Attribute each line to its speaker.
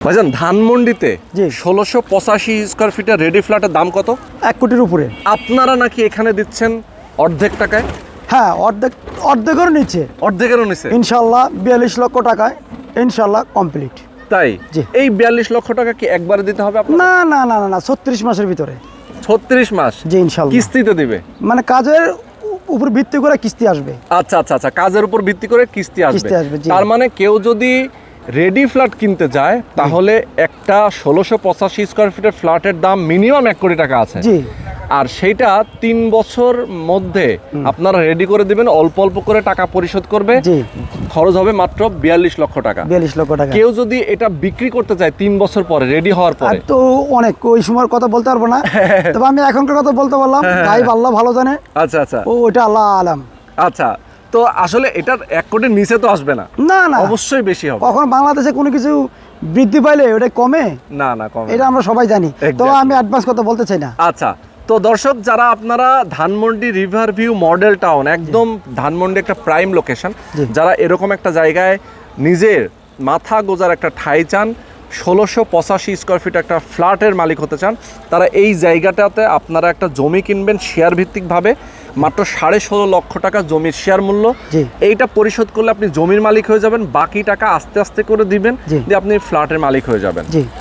Speaker 1: ভাইজান ধানমন্ডিতে ১৬৮৫ স্কোয়ার ফিটের রেডি ফ্ল্যাটের দাম কত?
Speaker 2: 1 কোটির উপরে।
Speaker 1: আপনারা নাকি এখানে দিচ্ছেন অর্ধেক টাকায়?
Speaker 2: হ্যাঁ, অর্ধেকেরও নিচ্ছে,
Speaker 1: অর্ধেকেরও নিচ্ছে
Speaker 2: ইনশাল্লাহ 42 লক্ষ টাকায় ইনশাল্লাহ কমপ্লিট।
Speaker 1: তাই
Speaker 2: জি।
Speaker 1: এই ৪২ লক্ষ টাকা কি একবারে দিতে হবে আপনার?
Speaker 2: না না না না না 36 মাসের ভিতরে।
Speaker 1: ৩৬ মাস?
Speaker 2: জি ইনশাল্লাহ।
Speaker 1: কিস্তিতে দিবে?
Speaker 2: মানে কাজের উপর ভিত্তি করে কিস্তি আসবে।
Speaker 1: আচ্ছা আচ্ছা আচ্ছা, কাজের উপর ভিত্তি করে কিস্তি আসবে।
Speaker 2: জি।
Speaker 1: তার মানে কেউ যদি রেডি ফ্ল্যাট কিনতে যায় তাহলে একটা ১৬৮৫ স্কোয়ার ফিটের ফ্ল্যাটের দাম মিনিমাম ১ কোটি টাকা আছে।
Speaker 2: জি।
Speaker 1: আর সেইটা ৩ বছর মধ্যে আপনারা রেডি করে দিবেন, অল্প অল্প করে টাকা পরিশোধ করবে।
Speaker 2: জি।
Speaker 1: খরচ হবে মাত্র ৪২ লক্ষ টাকা।
Speaker 2: 42 লক্ষ টাকা।
Speaker 1: কেউ যদি এটা বিক্রি করতে চায় ৩ বছর পরে রেডি হওয়ার
Speaker 2: আর
Speaker 1: পরে,
Speaker 2: তো অনেক ওই সময়ের কথা বলতে পারবো না, তবে আমি এখনকার কথা বলতে পারলাম। গাইব আল্লাহ ভালো জানে।
Speaker 1: আচ্ছা আচ্ছা
Speaker 2: ও ওইটা আল্লাহ আলাম।
Speaker 1: আচ্ছা, তো আসলে এটার ১ কোটির নিচে তো আসবে না,
Speaker 2: না না
Speaker 1: অবশ্যই বেশি হবে।
Speaker 2: কখন বাংলাদেশে কোনো কিছু বৃদ্ধি পাইলে ওটা কমে,
Speaker 1: না না কম,
Speaker 2: এটা আমরা সবাই জানি। তো
Speaker 1: Exactly.
Speaker 2: আমি অ্যাডভান্স কথা বলতে চাই না।
Speaker 1: আচ্ছা, তো দর্শক যারা আপনারা Dhanmondi river view model town, একদম ধানমন্ডি একটা প্রাইম লোকেশন,
Speaker 2: জি।
Speaker 1: যারা এরকম একটা জায়গায় নিজের মাথা গোজার একটা ঠাঁই চান, ১৬৮৫ স্কোয়ার ফিট একটা ফ্ল্যাটের মালিক হতে চান, তারা এই জায়গাটাতে আপনারা একটা জমি কিনবেন শেয়ার ভিত্তিকভাবে, মাত্র ১৬.৫ লক্ষ টাকা জমির শেয়ার মূল্য।
Speaker 2: জি।
Speaker 1: এইটা পরিশোধ করলে আপনি জমির মালিক হয়ে যাবেন, বাকি টাকা আস্তে আস্তে করে দিবেন,
Speaker 2: জি।
Speaker 1: দিয়ে আপনি ফ্ল্যাটের মালিক হয়ে যাবেন।
Speaker 2: জি।